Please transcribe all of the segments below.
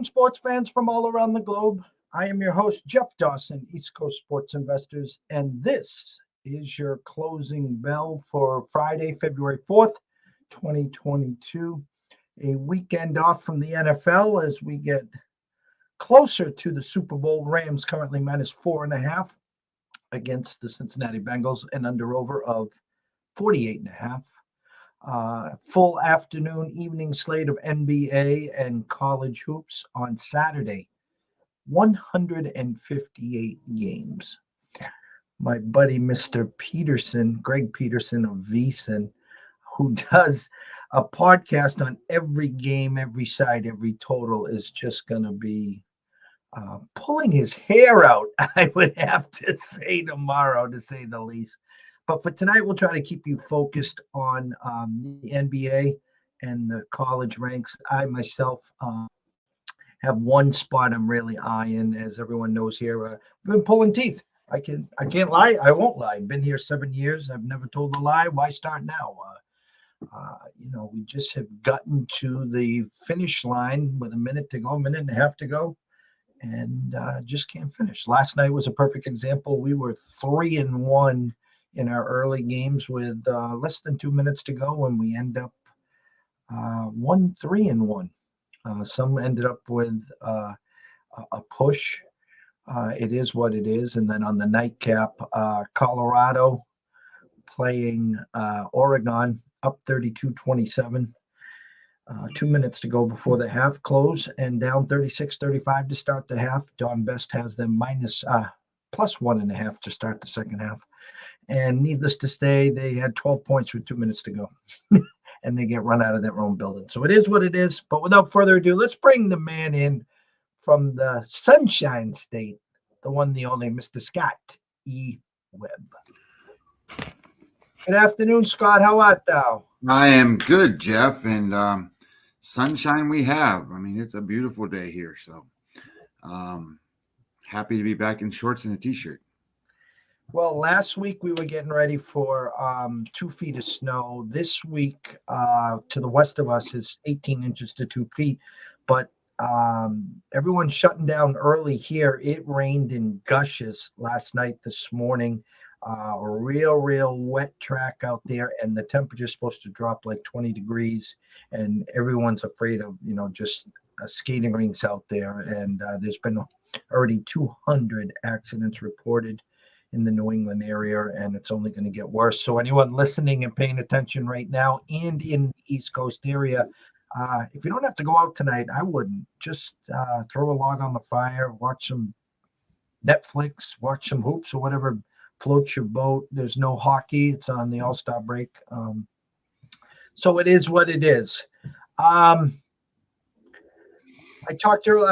afternoon, sports fans from all around the globe. I am your host, Jeff Dawson, East Coast Sports Investors, and this is your closing bell for Friday, February 4th, 2022. A weekend off from the NFL as we get closer to the Super Bowl. Rams currently -4.5 against the Cincinnati Bengals, an under-over of 48.5. Full afternoon, evening slate of NBA and college hoops on Saturday. 158 games. My buddy, Mr. Peterson, Greg Peterson of VSiN, who does a podcast on every game, every side, every total, is just going to be pulling his hair out, I would have to say, tomorrow, to say the least. But for tonight, we'll try to keep you focused on the NBA and the college ranks. I myself have one spot I'm really eyeing, as everyone knows here. I've been pulling teeth. I can't lie. I won't lie. I've been here 7 years. I've never told a lie. Why start now? We just have gotten to the finish line with a minute and a half to go, and just can't finish. Last night was a perfect example. We were 3-1 in our early games with less than 2 minutes to go, and we end up 3-1. Some ended up with a push. It is what it is. And then on the nightcap, Colorado playing Oregon, up 32-27. 2 minutes to go before the half close, and down 36-35 to start the half. Don Best has them plus 1.5 to start the second half. And needless to say, they had 12 points with 2 minutes to go. And they get run out of their own building. So it is what it is. But without further ado, let's bring the man in from the Sunshine State, the one, the only, Mr. Scott E. Webb. Good afternoon, Scott. How art thou? I am good, Jeff, and sunshine we have. I mean, it's a beautiful day here, so happy to be back in shorts and a t-shirt. Well, last week we were getting ready for 2 feet of snow. This week to the west of us is 18 inches to 2 feet, but everyone's shutting down early here. It rained in gushes last night, this morning. A real wet track out there, and the temperature is supposed to drop like 20 degrees, and everyone's afraid of, just skating rinks out there. And there's been already 200 accidents reported in the New England area, and it's only going to get worse. So anyone listening and paying attention right now and in the East Coast area, if you don't have to go out tonight, I wouldn't. Just throw a log on the fire, watch some Netflix, watch some hoops or whatever floats your boat. There's no hockey. It's on the All-Star break. So it is what it is. I talked to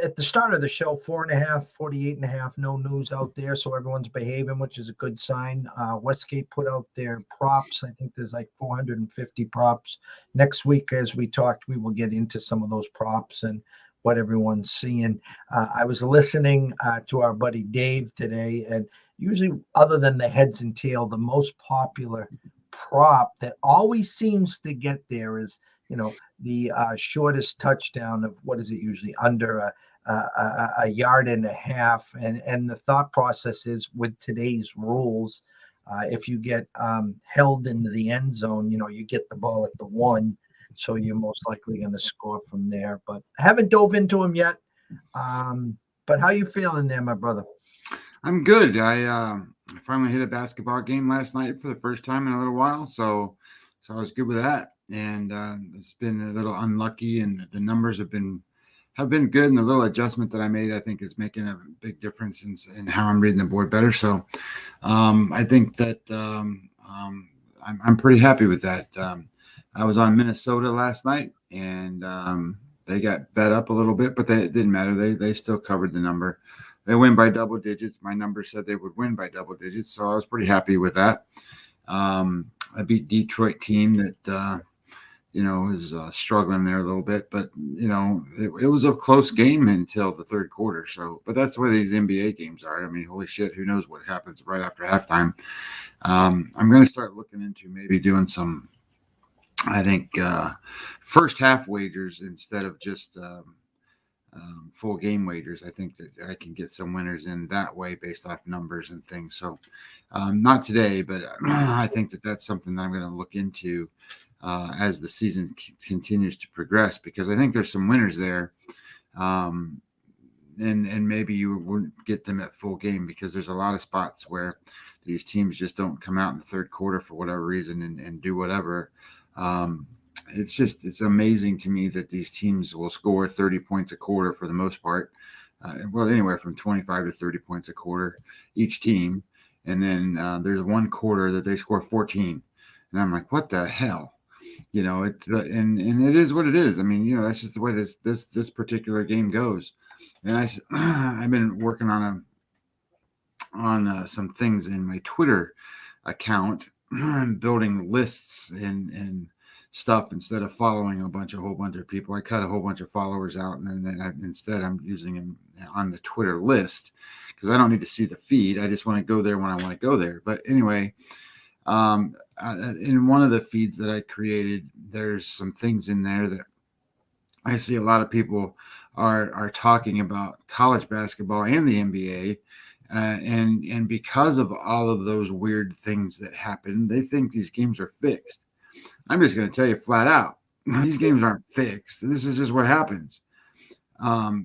at the start of the show, 4.5, 48.5, no news out there. So everyone's behaving, which is a good sign. Westgate put out their props. I think there's like 450 props. Next week, as we talked, we will get into some of those props and what everyone's seeing. I was listening to our buddy Dave today, and usually, other than the heads and tail, the most popular prop that always seems to get there is, the shortest touchdown of, what is it usually, under a yard and a half. And the thought process is, with today's rules, if you get held into the end zone, you get the ball at the 1. So you're most likely going to score from there. But I haven't dove into them yet. But how you feeling there, my brother? I'm good. I finally hit a basketball game last night for the first time in a little while. So I was good with that. And it's been a little unlucky, and the numbers have been good. And the little adjustment that I made, I think, is making a big difference in how I'm reading the board better. So I think that I'm pretty happy with that. I was on Minnesota last night, and they got bet up a little bit, but it didn't matter. They still covered the number. They win by double digits. My number said they would win by double digits, so I was pretty happy with that. I beat Detroit team that is struggling there a little bit, but it was a close game until the third quarter. So, but that's the way these NBA games are. I mean, holy shit, who knows what happens right after halftime? I'm going to start looking into maybe doing some, I think, first half wagers instead of just full game wagers. I think that I can get some winners in that way based off numbers and things. So not today, but I think that that's something that I'm going to look into as the season continues to progress, because I think there's some winners there. And maybe you wouldn't get them at full game, because there's a lot of spots where these teams just don't come out in the third quarter for whatever reason and do whatever. It's amazing to me that these teams will score 30 points a quarter for the most part. Well, anywhere from 25 to 30 points a quarter each team. And then there's one quarter that they score 14. And I'm like, what the hell? And it is what it is. I mean, that's just the way this particular game goes. And I've been working on some things in my Twitter account, building lists and stuff instead of following a whole bunch of people. I cut a whole bunch of followers out, and then instead I'm using them on the Twitter list, because I don't need to see the feed. I just want to go there when I want to go there. But anyway, in one of the feeds that I created, there's some things in there that I see a lot of people are talking about college basketball and the NBA. And because of all of those weird things that happen, they think these games are fixed. I'm just going to tell you flat out, these games aren't fixed. This is just what happens.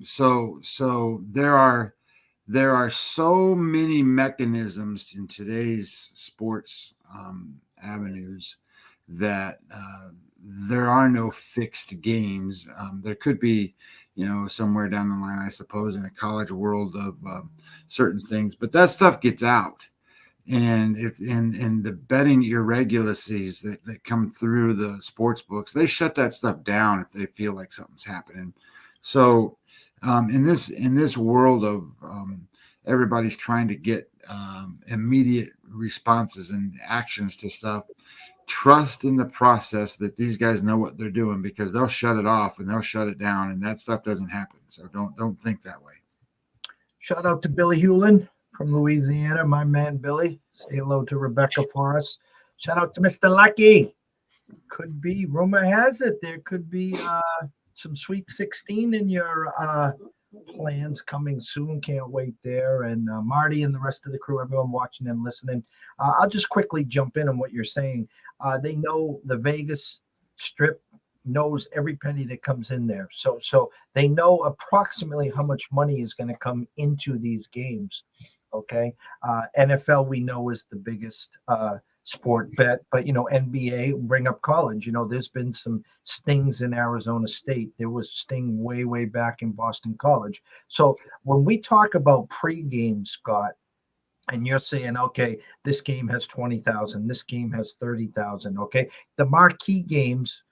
So there are so many mechanisms in today's sports avenues that there are no fixed games. There could be, somewhere down the line, I suppose, in a college world of certain things, but that stuff gets out. And the betting irregularities that come through the sports books, they shut that stuff down if they feel like something's happening. So in this world of everybody's trying to get immediate responses and actions to stuff, trust in the process that these guys know what they're doing, because they'll shut it off and they'll shut it down, and that stuff doesn't happen. So don't think that way. Shout out to Billy Hewlin from Louisiana, my man Billy. Say hello to Rebecca for us. Shout out to Mr. Lucky. Could be, rumor has it, there could be some Sweet 16 in your plans coming soon. Can't wait there. And Marty and the rest of the crew, everyone watching and listening. I'll just quickly jump in on what you're saying. They know the Vegas Strip knows every penny that comes in there. So they know approximately how much money is going to come into these games. Okay. NFL, we know, is the biggest sport bet, but NBA, bring up college. There's been some stings in Arizona State. There was sting way back in Boston College. So when we talk about pregame, Scott, and you're saying, okay, this game has 20,000, this game has 30,000. Okay. The marquee games,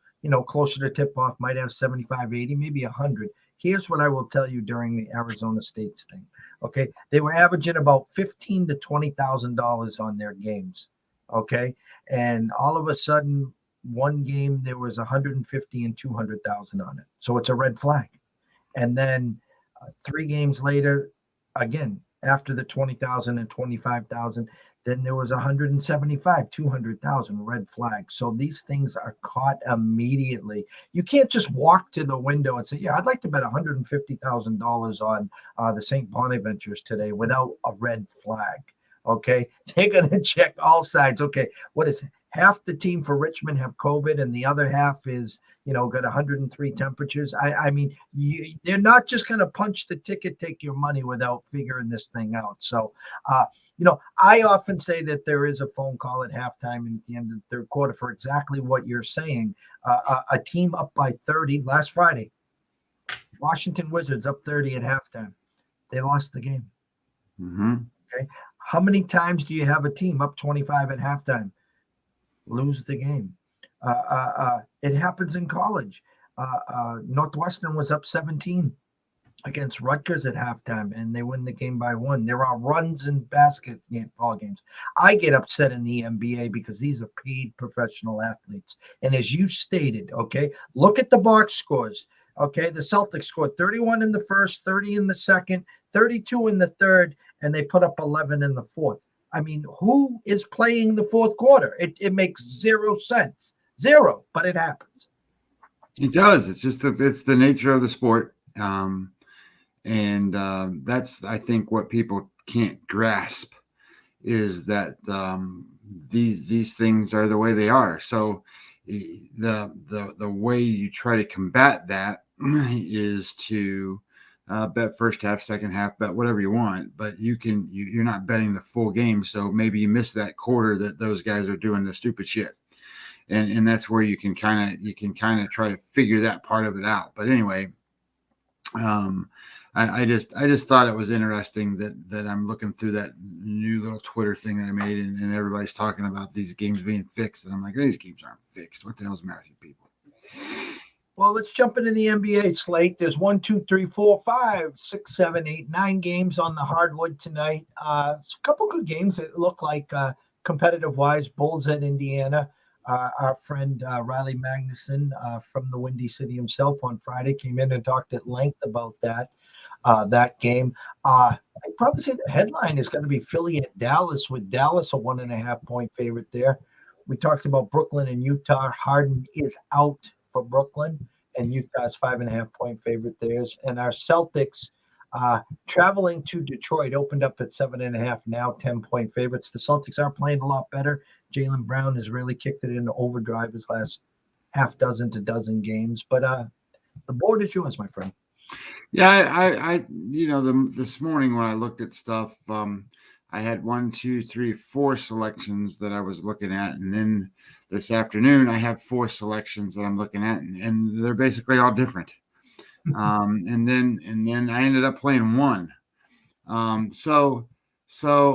closer to tip off might have 75, 80, maybe 100. Here's what I will tell you during the Arizona State thing. Okay. They were averaging about $15,000 to $20,000 on their games. Okay. And all of a sudden, one game, there was 150 and 200,000 on it. So it's a red flag. And then 3 games later, again, after the 20,000 and 25,000, then there was 175, 200,000 red flags. So these things are caught immediately. You can't just walk to the window and say, yeah, I'd like to bet $150,000 on the St. Bonaventures today without a red flag. Okay. They're going to check all sides. Okay. What is it? Half the team for Richmond have COVID and the other half is, got 103 temperatures. I mean, they're not just going to punch the ticket, take your money without figuring this thing out. So, I often say that there is a phone call at halftime and at the end of the third quarter for exactly what you're saying. A team up by 30 last Friday, Washington Wizards up 30 at halftime. They lost the game. Mm-hmm. Okay. How many times do you have a team up 25 at halftime? Lose the game. It happens in college. Northwestern was up 17 against Rutgers at halftime, and they win the game by 1. There are runs in basketball games. I get upset in the NBA because these are paid professional athletes. And as you stated, okay, look at the box scores. Okay, the Celtics scored 31 in the first, 30 in the second, 32 in the third, and they put up 11 in the fourth. I mean, who is playing the fourth quarter? It makes 0 sense. Zero, but it happens. It does. It's just it's the nature of the sport. And that's, I think, what people can't grasp is that these things are the way they are. So the way you try to combat that is to bet first half, second half, bet whatever you want, but you're not betting the full game. So maybe you miss that quarter that those guys are doing the stupid shit. And that's where you can kind of try to figure that part of it out. But anyway, um, I just thought it was interesting that I'm looking through that new little Twitter thing that I made, and everybody's talking about these games being fixed, and I'm like, these games aren't fixed. What the hell's the matter with you people? Well, let's jump into the NBA slate. There's 1, 2, 3, 4, 5, 6, 7, 8, 9 games on the hardwood tonight. It's a couple good games that look like competitive wise. Bulls at Indiana. Our friend Riley Magnuson from the Windy City himself on Friday came in and talked at length about that game. I'd probably say the headline is going to be Philly at Dallas, with Dallas a 1.5 point favorite there. We talked about Brooklyn and Utah. Harden is out for Brooklyn, and Utah's 5.5 point favorite theirs. And our Celtics traveling to Detroit opened up at 7.5, now 10 point favorites. The Celtics are playing a lot better. Jaylen Brown has really kicked it into overdrive his last half dozen to dozen games. But the board is yours, my friend. Yeah, I this morning when I looked at stuff, I had 1, 2, 3, 4 selections that I was looking at, and then this afternoon I have 4 selections that I'm looking at, and they're basically all different. And then I ended up playing one. So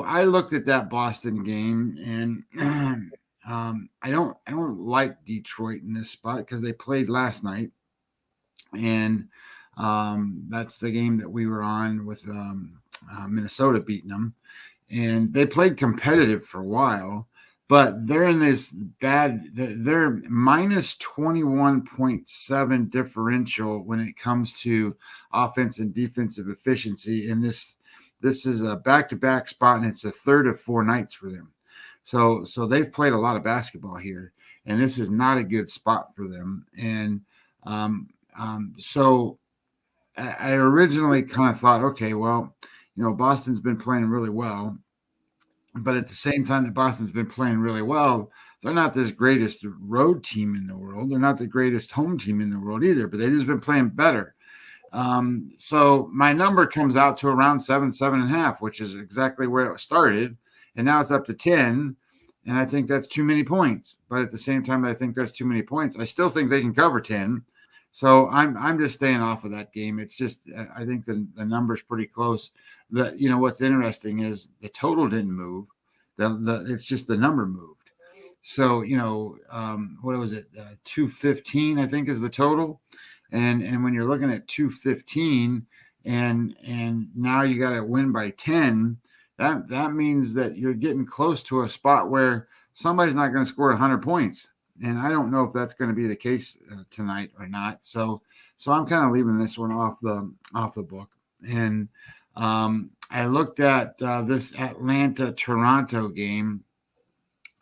I looked at that Boston game, and I don't like Detroit in this spot because they played last night, and that's the game that we were on with Minnesota beating them, and they played competitive for a while, but they're in this bad. They're minus 21.7 differential when it comes to offense and defensive efficiency, and this is a back-to-back spot, and it's a third of 4 nights for them. So they've played a lot of basketball here, and this is not a good spot for them. And so I originally kind of thought, okay, well, Boston's been playing really well, but at the same time that Boston's been playing really well, they're not this greatest road team in the world. They're not the greatest home team in the world either, but they've just been playing better. So my number comes out to around 7.5, which is exactly where it started. And now it's up to 10. And I think that's too many points. But at the same time, I think that's too many points. I still think they can cover 10. So I'm just staying off of that game. It's just, I think the number's pretty close. What's interesting is the total didn't move. It's just the number moved. So, what was it? 215, I think, is the total. And when you're looking at 215 and now you got to win by 10, that means that you're getting close to a spot where somebody's not going to score 100 points. And I don't know if that's going to be the case tonight or not. So I'm kind of leaving this one off the book. And I looked at this Atlanta-Toronto game.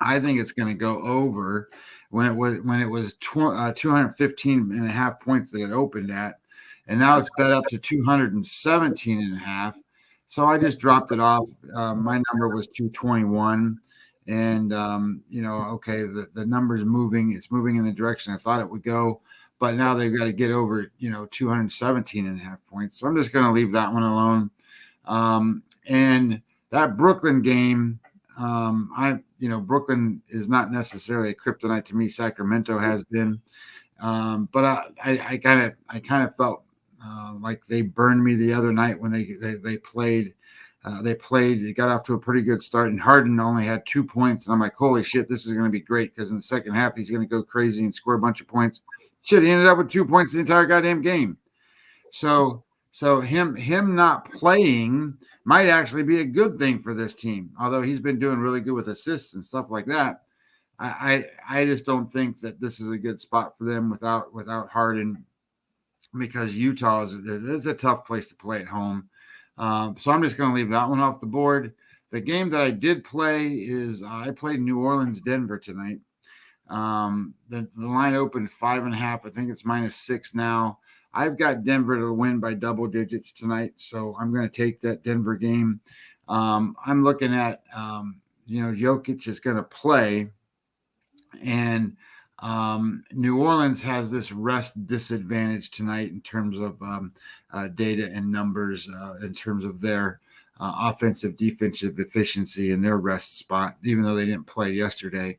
I think it's going to go over when it was 215.5 points that it opened at, and now it's bet up to 217.5. So I just dropped it off. My number was 221. And, okay, the number's moving. It's moving in the direction I thought it would go. But now they've got to get over, 217.5 points. So I'm just going to leave that one alone. And that Brooklyn game, Brooklyn is not necessarily a kryptonite to me. Sacramento has been. But I kind of felt like they burned me the other night when they played. They got off to a pretty good start, and Harden only had 2 points. And I'm like, holy shit, this is going to be great because in the second half, he's going to go crazy and score a bunch of points. Shit, he ended up with 2 points the entire goddamn game. So him not playing might actually be a good thing for this team, although he's been doing really good with assists and stuff like that. I just don't think that this is a good spot for them without Harden, because Utah is a tough place to play at home. So I'm just going to leave that one off the board. The game that I did play is I played New Orleans, Denver tonight. The line opened 5.5. I think it's -6 now. I've got Denver to win by double digits tonight, so I'm going to take that Denver game. I'm looking at, Jokic is going to play, and New Orleans has this rest disadvantage tonight in terms of data and numbers, in terms of their offensive defensive efficiency and their rest spot, even though they didn't play yesterday.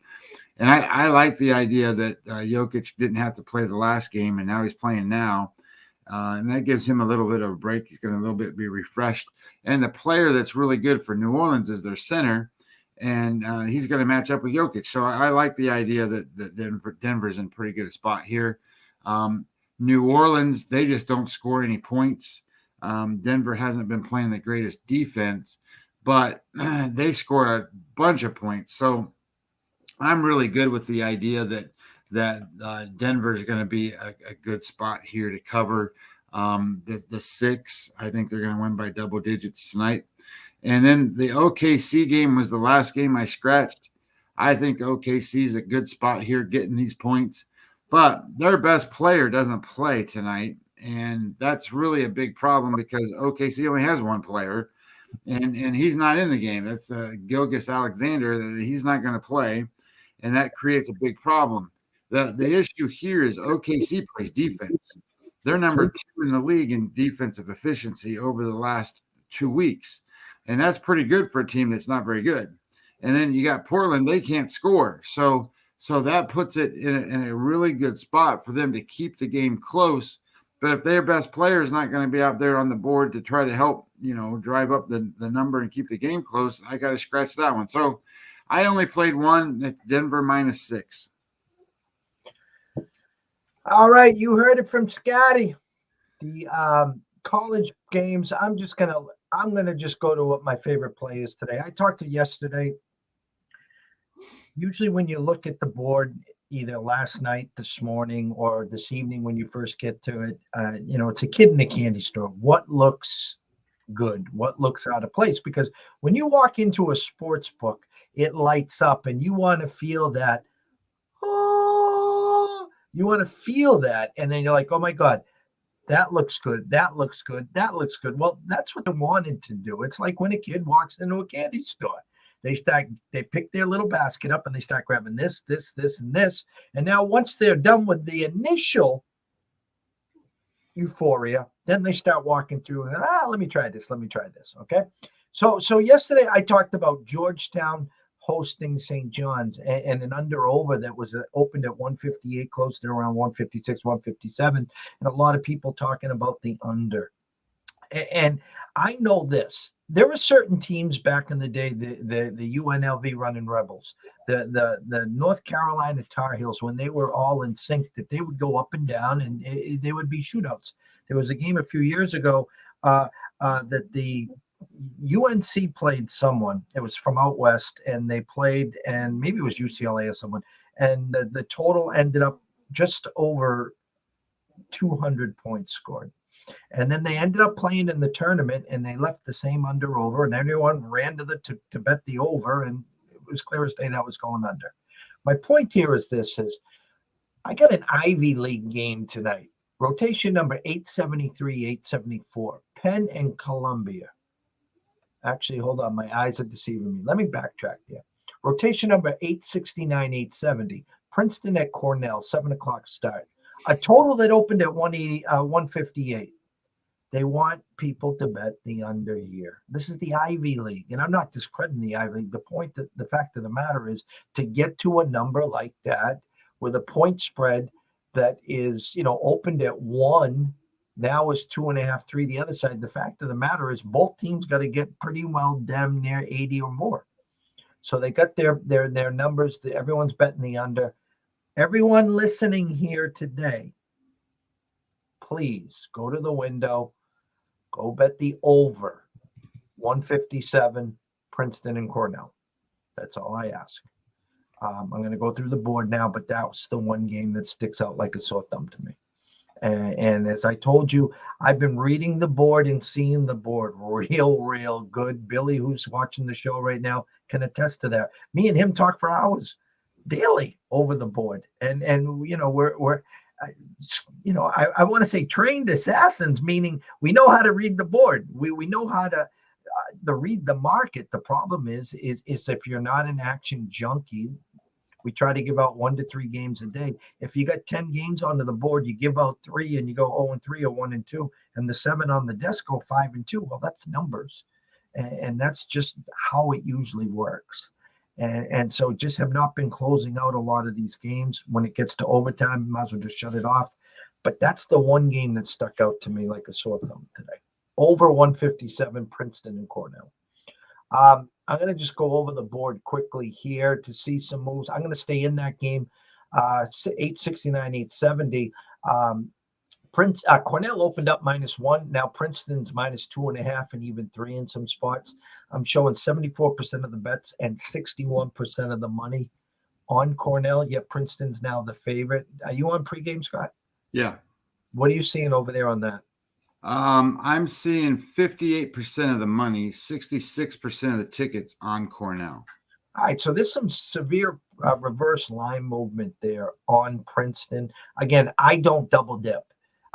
And I like the idea that Jokic didn't have to play the last game, and now he's playing now. And that gives him a little bit of a break. He's going to a little bit be refreshed. And the player that's really good for New Orleans is their center, and he's going to match up with Jokic. So I like the idea that Denver's in pretty good spot here. New Orleans, they just don't score any points. Denver hasn't been playing the greatest defense, but they score a bunch of points. So I'm really good with the idea that Denver is going to be a good spot here to cover the 6. I think they're going to win by double digits tonight. And then the OKC game was the last game I scratched. I think OKC is a good spot here getting these points, but their best player doesn't play tonight. And that's really a big problem because OKC only has one player, and he's not in the game. That's Gilgeous-Alexander. He's not going to play, and that creates a big problem. The issue here is OKC plays defense. They're number 2 in the league in defensive efficiency over the last 2 weeks, and that's pretty good for a team that's not very good. And then you got Portland; they can't score, so that puts it in a really good spot for them to keep the game close. But if their best player is not going to be out there on the board to try to help, drive up the number and keep the game close, I got to scratch that one. So I only played one. It's Denver -6. All right, you heard it from Scotty. The college games. I'm gonna just go to what my favorite play is today. I talked to yesterday. Usually, when you look at the board, either last night, this morning, or this evening when you first get to it, it's a kid in a candy store. What looks good? What looks out of place? Because when you walk into a sports book, it lights up, and you want to feel that. Oh, you want to feel that, and then you're like, oh my God, that looks good. That looks good. That looks good. Well, that's what they wanted to do. It's like when a kid walks into a candy store. They pick their little basket up and they start grabbing this, this, this, and this. And now once they're done with the initial euphoria, then they start walking through and let me try this. Let me try this. Okay. So yesterday I talked about Georgetown hosting St. John's and an under over that was opened at 158, closed at around 156, 157. And a lot of people talking about the under. And I know this. There were certain teams back in the day, the UNLV Running Rebels, the North Carolina Tar Heels, when they were all in sync, that they would go up and down and they would be shootouts. There was a game a few years ago that the UNC played someone. It was from out west, and they played, and maybe it was UCLA or someone, and the total ended up just over 200 points scored. And then they ended up playing in the tournament, and they left the same under over, and everyone ran to bet the over, and it was clear as day that was going under. My point here is I got an Ivy League game tonight. Rotation number 873, 874, Penn and Columbia. Actually, hold on. My eyes are deceiving me. Let me backtrack there. Rotation number 869, 870, Princeton at Cornell, 7 o'clock start. A total that opened at 158. They want people to bet the under here. This is the Ivy League, and I'm not discrediting the Ivy League. The fact of the matter is, to get to a number like that with a point spread that is, opened at 1, now is 2.5, 3 the other side. The fact of the matter is, both teams got to get pretty well damn near 80 or more. So they got their numbers. Everyone's betting the under. Everyone listening here today, please go to the window, go bet the over 157, Princeton and Cornell. That's all I ask. I'm going to go through the board now, but that's the one game that sticks out like a sore thumb to me. And as I told you, I've been reading the board and seeing the board real good. Billy, who's watching the show right now, can attest to that. Me and him talk for hours daily over the board. And we're I want to say trained assassins, meaning we know how to read the board. We know how to read the market. The problem is if you're not an action junkie, we try to give out 1 to 3 games a day. If you got 10 games onto the board, you give out 3 and you go 0-3 or 1-2, and the 7 on the desk go 5-2. Well, that's numbers. And that's just how it usually works. And so just have not been closing out a lot of these games. When it gets to overtime, might as well just shut it off. But that's the one game that stuck out to me like a sore thumb today. Over 157, Princeton and Cornell. I'm going to just go over the board quickly here to see some moves. I'm going to stay in that game, 869, 870. Cornell opened up -1. Now Princeton's -2.5 and even 3 in some spots. I'm showing 74% of the bets and 61% of the money on Cornell, yet Princeton's now the favorite. Are you on pregame, Scott? Yeah. What are you seeing over there on that? I'm seeing 58% of the money, 66% of the tickets on Cornell. All right, so there's some severe reverse line movement there on Princeton. Again, I don't double dip.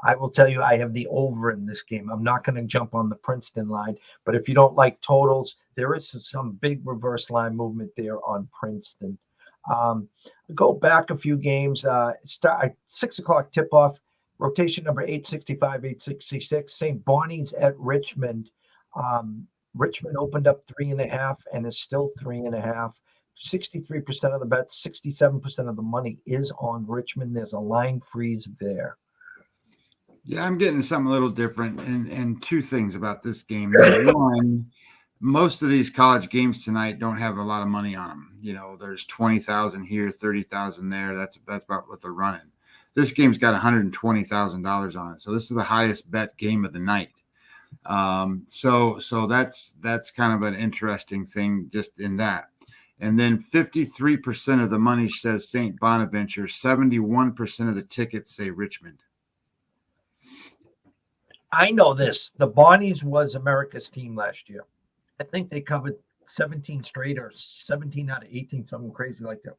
I will tell you I have the over in this game. I'm not going to jump on the Princeton line, but if you don't like totals, there is some big reverse line movement there on Princeton. Go back a few games. Start 6 o'clock tip off. Rotation number 865, 866. St. Bonnie's at Richmond. Richmond opened up 3.5 and is still 3.5. 63% of the bets, 67% of the money is on Richmond. There's a line freeze there. Yeah, I'm getting something a little different. And 2 things about this game. One, most of these college games tonight don't have a lot of money on them. There's 20,000 here, 30,000 there. That's about what they're running. This game's got $120,000 on it. So this is the highest bet game of the night. So that's kind of an interesting thing just in that. And then 53% of the money says St. Bonaventure, 71% of the tickets say Richmond. I know this. The Bonnies was America's team last year. I think they covered 17 straight or 17 out of 18, something crazy like that.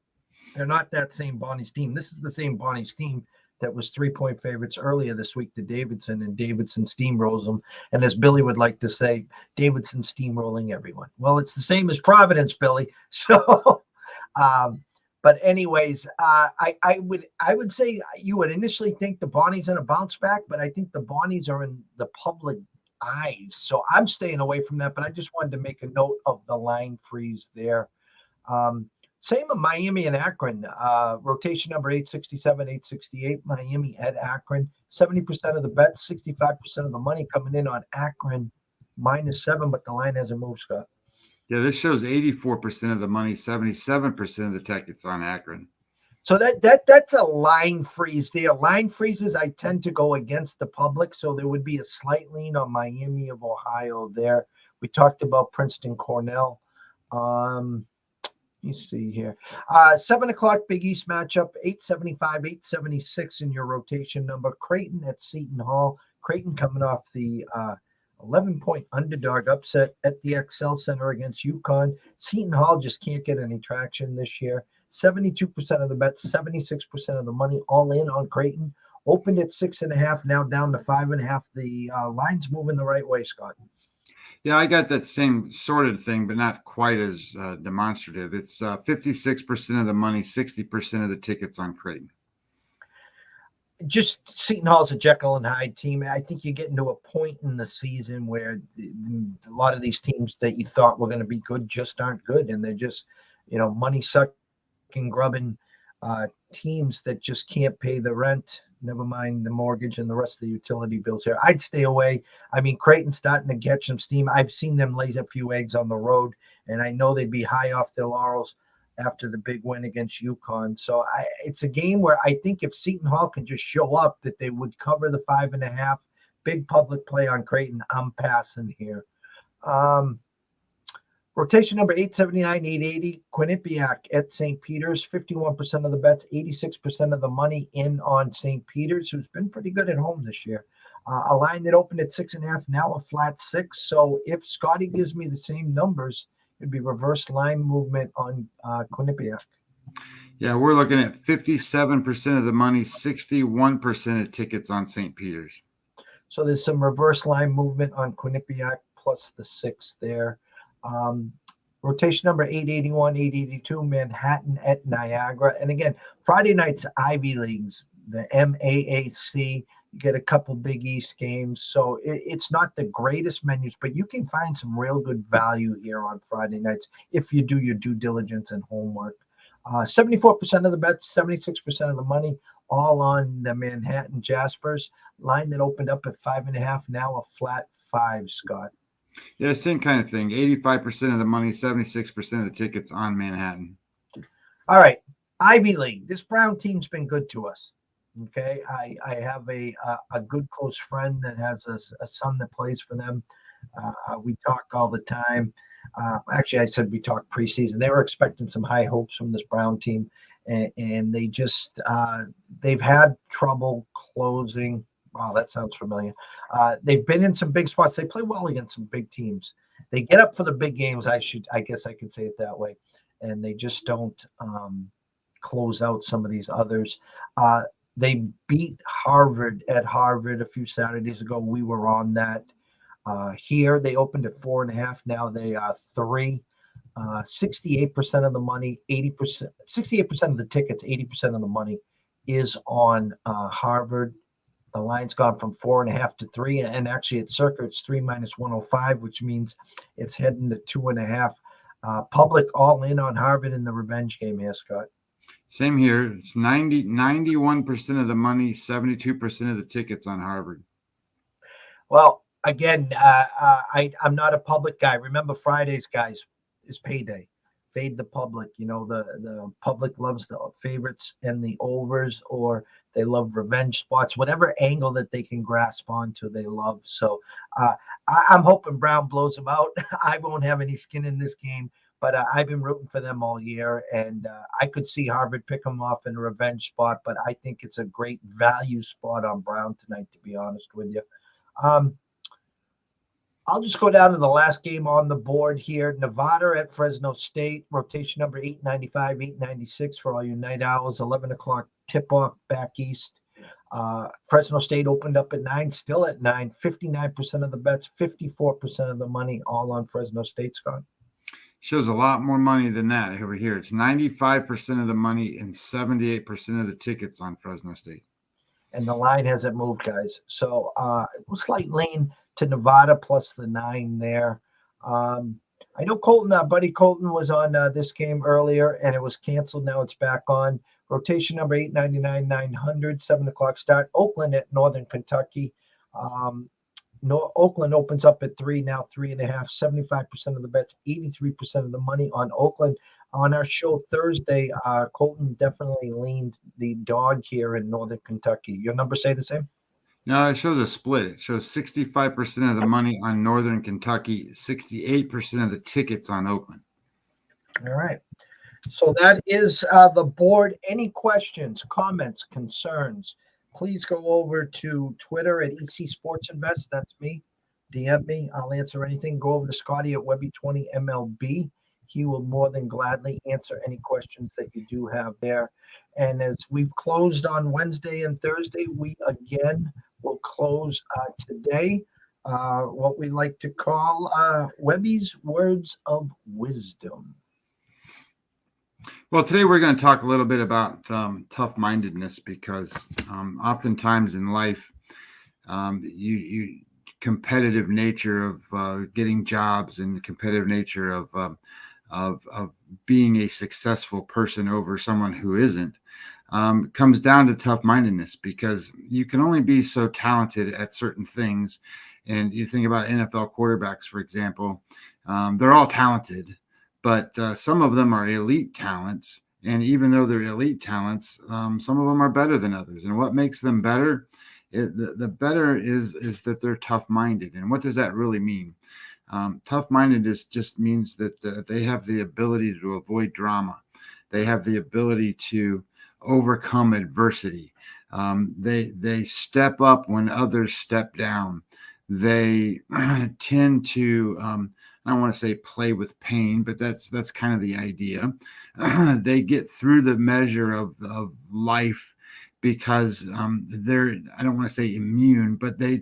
They're not that same Bonnies team. This is the same Bonnies team that was 3-point favorites earlier this week to Davidson, and Davidson steamrolls them. And as Billy would like to say, Davidson steamrolling everyone. Well, it's the same as Providence, Billy. So, but anyways, I would say you would initially think the Bonnies in a bounce back, but I think the Bonnies are in the public eyes. So I'm staying away from that, but I just wanted to make a note of the line freeze there. Same with Miami and Akron. Rotation number 867, 868. Miami at Akron. 70% of the bets, 65% of the money coming in on Akron -7, but the line hasn't moved, Scott. Yeah, this shows 84% of the money, 77% of the tickets on Akron. So that's a line freeze there. Line freezes, I tend to go against the public, so there would be a slight lean on Miami of Ohio there. We talked about Princeton Cornell. Let me see here. 7 o'clock Big East matchup, 875, 876 in your rotation number. Creighton at Seton Hall. Creighton coming off the 11-point underdog upset at the XL Center against UConn. Seton Hall just can't get any traction this year. 72% of the bets, 76% of the money, all in on Creighton. Opened at 6.5, now down to 5.5. The line's moving the right way, Scott. Yeah, I got that same sort of thing, but not quite as demonstrative. It's 56% of the money, 60% of the tickets on Creighton. Just Seton Hall's a Jekyll and Hyde team. I think you get into a point in the season where a lot of these teams that you thought were going to be good just aren't good, and they're just, money sucking, grubbing teams that just can't pay the rent. Never mind the mortgage and the rest of the utility bills here. I'd stay away. I mean, Creighton's starting to catch some steam. I've seen them lay a few eggs on the road, and I know they'd be high off their laurels after the big win against UConn. So it's a game where I think if Seton Hall can just show up, that they would cover the 5.5. Big public play on Creighton. I'm passing here. Rotation number 879, 880, Quinnipiac at St. Peter's, 51% of the bets, 86% of the money in on St. Peter's, who's been pretty good at home this year. A line that opened at 6.5, now a flat 6. So if Scotty gives me the same numbers, it'd be reverse line movement on Quinnipiac. Yeah, we're looking at 57% of the money, 61% of tickets on St. Peter's. So there's some reverse line movement on Quinnipiac plus the 6 there. Um, rotation number 881, 882, Manhattan at Niagara. And again, Friday night's Ivy Leagues, the MAAC. You get a couple Big East games. So it's not the greatest menus, but you can find some real good value here on Friday nights if you do your due diligence and homework. 74% of the bets, 76% of the money, all on the Manhattan Jaspers. Line that opened up at 5.5, now a flat 5, Scott. Yeah, same kind of thing. 85% of the money, 76% of the tickets on Manhattan. All right, Ivy League. This Brown team's been good to us. Okay, I have a good close friend that has a son that plays for them. We talk all the time. Actually, I said we talk preseason. They were expecting some high hopes from this Brown team, and they just they've had trouble closing. Wow, that sounds familiar. They've been in some big spots. They play well against some big teams. They get up for the big games. I guess I could say it that way, and they just don't close out some of these others. They beat Harvard at Harvard a few Saturdays ago. We were on that. Here they opened at 4.5. Now they are 3. 68% of the money, 80%, 68% of the tickets, 80% of the money is on Harvard. The line's gone from 4.5 to 3, and actually at Circa it's 3 minus 105, which means it's heading to 2.5. Public all in on Harvard in the revenge game here, Scott. Same here. It's 91% of the money, 72% of the tickets on Harvard. Well, again, I'm not a public guy. Remember Fridays, guys, is payday. Fade the public. You know, the public loves the favorites and the overs, or they love revenge spots. Whatever angle that they can grasp onto, they love. So I'm hoping Brown blows them out. I won't have any skin in this game, but I've been rooting for them all year, and I could see Harvard pick them off in a revenge spot, but I think it's a great value spot on Brown tonight, to be honest with you. I'll just go down to the last game on the board here. Nevada at Fresno State, rotation number 895, 896 for all you night owls, 11 o'clock tip-off back east. Fresno State opened up at 9, still at 9, 59% of the bets, 54% of the money, all on Fresno State, Scott. Shows a lot more money than that over here. It's 95% of the money and 78% of the tickets on Fresno State. And the line hasn't moved, guys. So slight lean to Nevada plus the 9 there. I know Colton, Buddy Colton was on this game earlier, and it was canceled. Now it's back on. Rotation number 899, 900, 7 o'clock start. Oakland at Northern Kentucky. Oakland opens up at 3, now 3.5, 75% of the bets, 83% of the money on Oakland. On our show Thursday, Colton definitely leaned the dog here in Northern Kentucky. Your numbers say the same? No, it shows a split. It shows 65% of the money on Northern Kentucky, 68% of the tickets on Oakland. All right. So that is the board. Any questions, comments, concerns? Please go over to Twitter at EC Sports Invest. That's me. DM me. I'll answer anything. Go over to Scotty at Webby20MLB. He will more than gladly answer any questions that you do have there. And as we've closed on Wednesday and Thursday, we again will close today what we like to call Webby's Words of Wisdom. Well, today we're going to talk a little bit about tough-mindedness, because oftentimes in life, you competitive nature of getting jobs and the competitive nature of being a successful person over someone who isn't comes down to tough-mindedness, because you can only be so talented at certain things. And you think about NFL quarterbacks, for example, they're all talented, but some of them are elite talents. And even though they're elite talents, some of them are better than others. And what makes them better? The better is that they're tough-minded. And what does that really mean? Tough-minded just means that they have the ability to avoid drama. They have the ability to overcome adversity. They step up when others step down. They tend to I don't want to say play with pain, but that's kind of the idea. They get through the measure of life because they're, I don't want to say immune, but they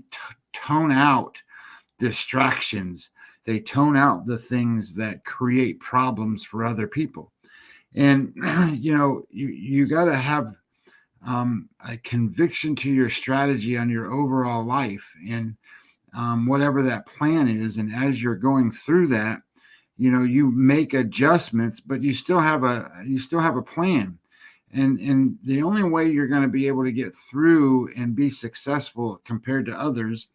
tone out distractions. They tone out the things that create problems for other people. And you got to have a conviction to your strategy on your overall life, and whatever that plan is. And as you're going through that, you make adjustments, but you still have a plan. And the only way you're going to be able to get through and be successful compared to others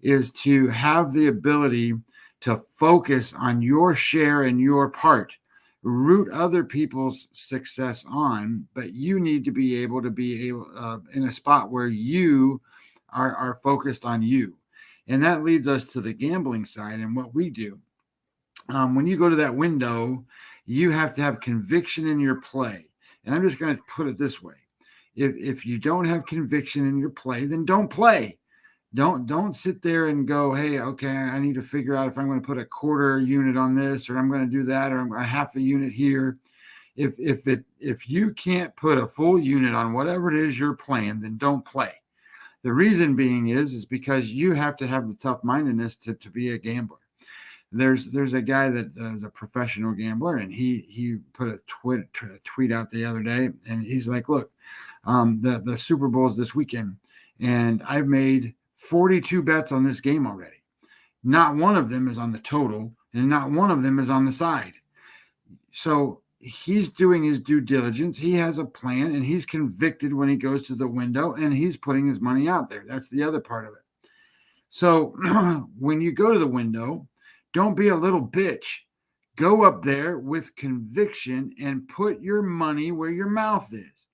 is to have the ability to focus on your share and your part. Root other people's success on, but you need to be able in a spot where you are focused on you. And that leads us to the gambling side and what we do. When you go to that window, you have to have conviction in your play. And I'm just going to put it this way: if you don't have conviction in your play, then don't play. Don't sit there and go, hey, okay, I need to figure out if I'm going to put a quarter unit on this, or I'm going to do that, or I'm a half a unit here. If you can't put a full unit on whatever it is you're playing, then don't play. The reason being is because you have to have the tough mindedness to be a gambler. There's a guy that is a professional gambler, and he put a tweet out the other day, and he's like, look, the Super Bowl is this weekend, and I've made 42 bets on this game already. Not one of them is on the total, and not one of them is on the side. So he's doing his due diligence. He has a plan, and he's convicted when he goes to the window, and he's putting his money out there. That's the other part of it. So when you go to the window, don't be a little bitch. Go up there with conviction and put your money where your mouth is.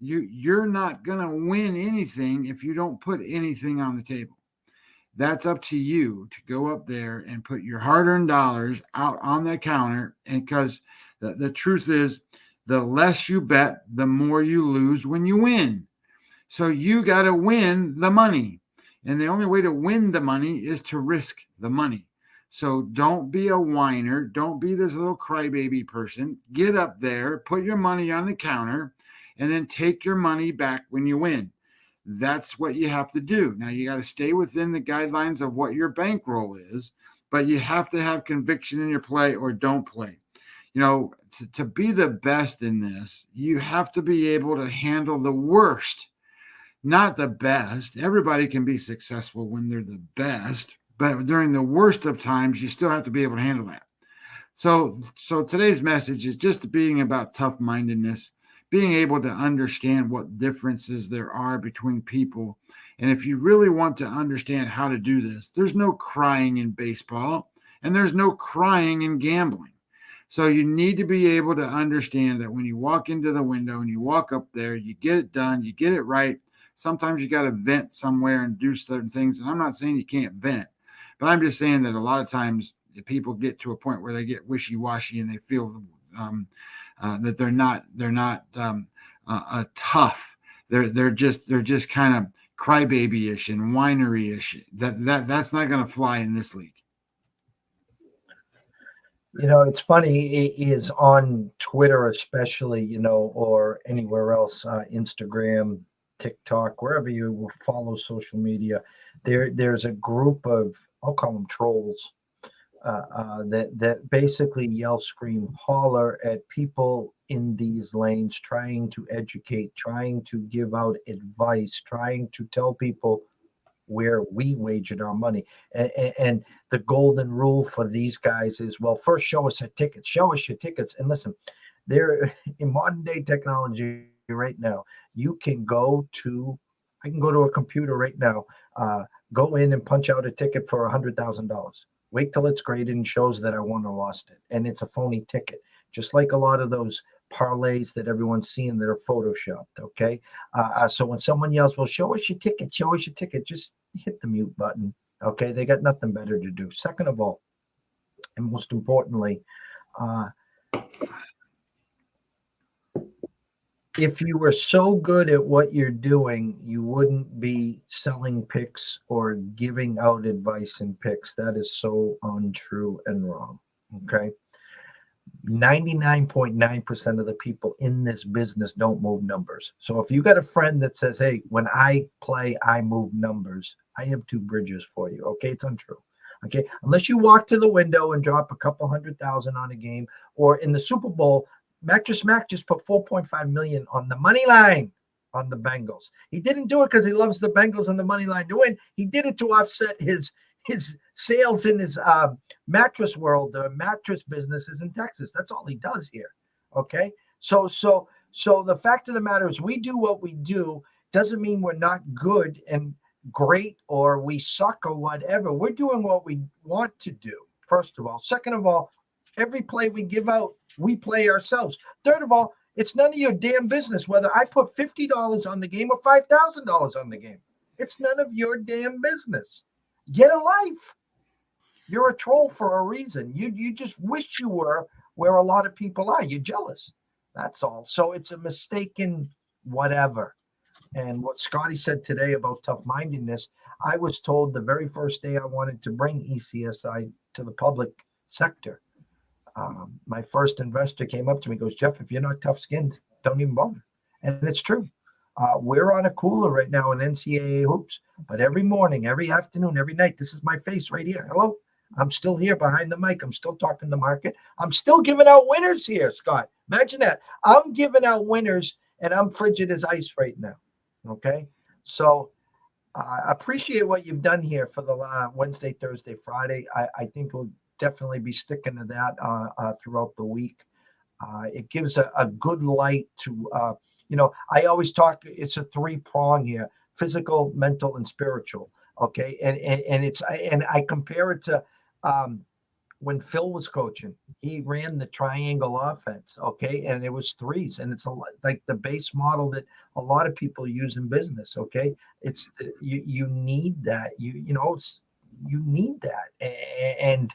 You're not going to win anything if you don't put anything on the table. That's up to you to go up there and put your hard-earned dollars out on the counter. And because the truth is, the less you bet, the more you lose when you win. So you got to win the money. And the only way to win the money is to risk the money. So don't be a whiner. Don't be this little crybaby person. Get up there, put your money on the counter, and then take your money back when you win. That's what you have to do. Now, you got to stay within the guidelines of what your bankroll is, but you have to have conviction in your play or don't play. To be the best in this, you have to be able to handle the worst, not the best. Everybody can be successful when they're the best, but during the worst of times, you still have to be able to handle that. So today's message is just being about tough-mindedness, being able to understand what differences there are between people. And if you really want to understand how to do this, there's no crying in baseball, and there's no crying in gambling. So you need to be able to understand that when you walk into the window and you walk up there, you get it done, you get it right. Sometimes you got to vent somewhere and do certain things. And I'm not saying you can't vent, but I'm just saying that a lot of times people get to a point where they get wishy-washy and they feel that they're not tough. They're just kind of crybaby-ish and whinery-ish. That's not going to fly in this league. It's funny, it is on Twitter, especially, or anywhere else, Instagram, TikTok, wherever you follow social media. There's a group of, I'll call them trolls, that basically yell, scream, holler at people in these lanes, trying to educate, trying to give out advice, trying to tell people where we wagered our money. And the golden rule for these guys is, well, first show us a ticket, show us your tickets. And listen, there in modern day technology right now, I can go to a computer right now, go in and punch out a ticket for $100,000. Wait till it's graded and shows that I won or lost it. And it's a phony ticket, just like a lot of those parlays that everyone's seeing that are photoshopped. Okay. So when someone yells, well, show us your ticket, just hit the mute button. Okay. They got nothing better to do. Second of all, and most importantly, if you were so good at what you're doing, you wouldn't be selling picks or giving out advice in picks. That is so untrue and wrong. Okay. 99.9% of the people in this business don't move numbers. So if you got a friend that says, hey, when I play, I move numbers, I have two bridges for you. Okay. It's untrue. Okay. Unless you walk to the window and drop a couple 100,000 on a game, or in the Super Bowl, Mattress Mac just put 4.5 million on the money line on the Bengals. He didn't do it because he loves the Bengals and the money line to win. He did it to offset his sales in his mattress world. The mattress business is in Texas. That's all he does here. Okay. So the fact of the matter is, we do what we do doesn't mean we're not good and great or we suck or whatever. We're doing what we want to do, first of all. Second of all, every play we give out, we play ourselves. Third of all, it's none of your damn business whether I put $50 on the game or $5,000 on the game. It's none of your damn business. Get a life. You're a troll for a reason. You just wish you were where a lot of people are. You're jealous. That's all. So it's a mistaken whatever. And what Scotty said today about tough-mindedness, I was told the very first day I wanted to bring ECSI to the public sector. My first investor came up to me and goes, Jeff, if you're not tough-skinned, don't even bother. And it's true. We're on a cooler right now in NCAA hoops, but every morning, every afternoon, every night, this is my face right here. Hello. I'm still here behind the mic. I'm still talking the market. I'm still giving out winners here, Scott. Imagine that. I'm giving out winners, and I'm frigid as ice right now. Okay. So I appreciate what you've done here for the Wednesday, Thursday, Friday. I think we'll definitely be sticking to that throughout the week. It gives a good light to, I always talk, it's a 3-prong here: physical, mental, and spiritual. Okay. And I compare it to when Phil was coaching, he ran the triangle offense. Okay. And it was threes. And it's like the base model that a lot of people use in business. Okay. It's you need that. You need that. And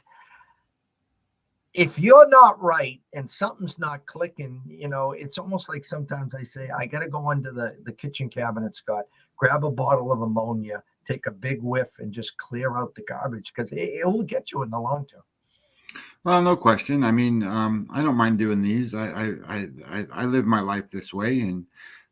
if you're not right and something's not clicking, it's almost like sometimes I say, I got to go under the kitchen cabinet, Scott, grab a bottle of ammonia, take a big whiff and just clear out the garbage, because it will get you in the long term. Well, no question. I mean, I don't mind doing these. I live my life this way, and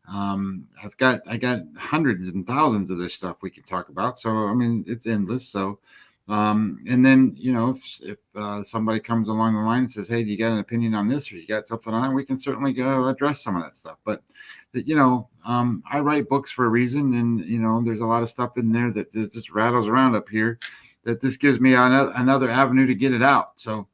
I got hundreds and thousands of this stuff we can talk about. So I mean, it's endless. So, and then if somebody comes along the line and says, "Hey, do you got an opinion on this, or you got something on it?" We can certainly go address some of that stuff. But I write books for a reason, and there's a lot of stuff in there that just rattles around up here. That this gives me another avenue to get it out. So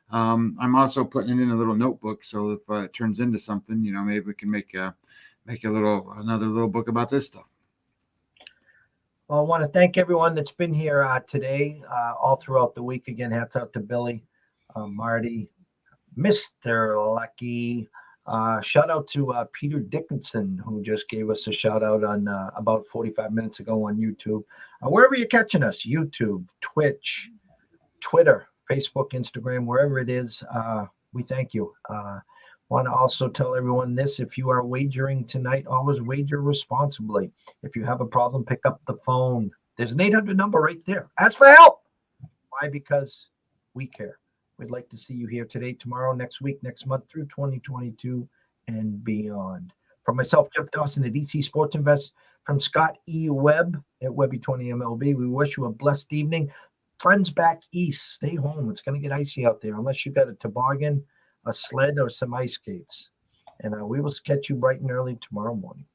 I'm also putting it in a little notebook. So if it turns into something, maybe we can make another little book about this stuff. Well, I want to thank everyone that's been here today, all throughout the week. Again, hats out to Billy, Marty, Mr. Lucky. Shout out to Peter Dickinson, who just gave us a shout out on about 45 minutes ago on YouTube. Wherever you're catching us, YouTube, Twitch, Twitter, Facebook, Instagram, wherever it is, we thank you. Want to also tell everyone this: if you are wagering tonight, always wager responsibly. If you have a problem, pick up the phone. There's an 800 number right there. Ask for help. Why? Because we care. We'd like to see you here today, tomorrow, next week, next month, through 2022 and beyond. From myself, Jeff Dawson at EC Sports Invest, from Scott E. Webb at Webby20MLB, we wish you a blessed evening. Friends back east, stay home. It's going to get icy out there unless you got a toboggan, a sled, or some ice skates. And we will catch you bright and early tomorrow morning.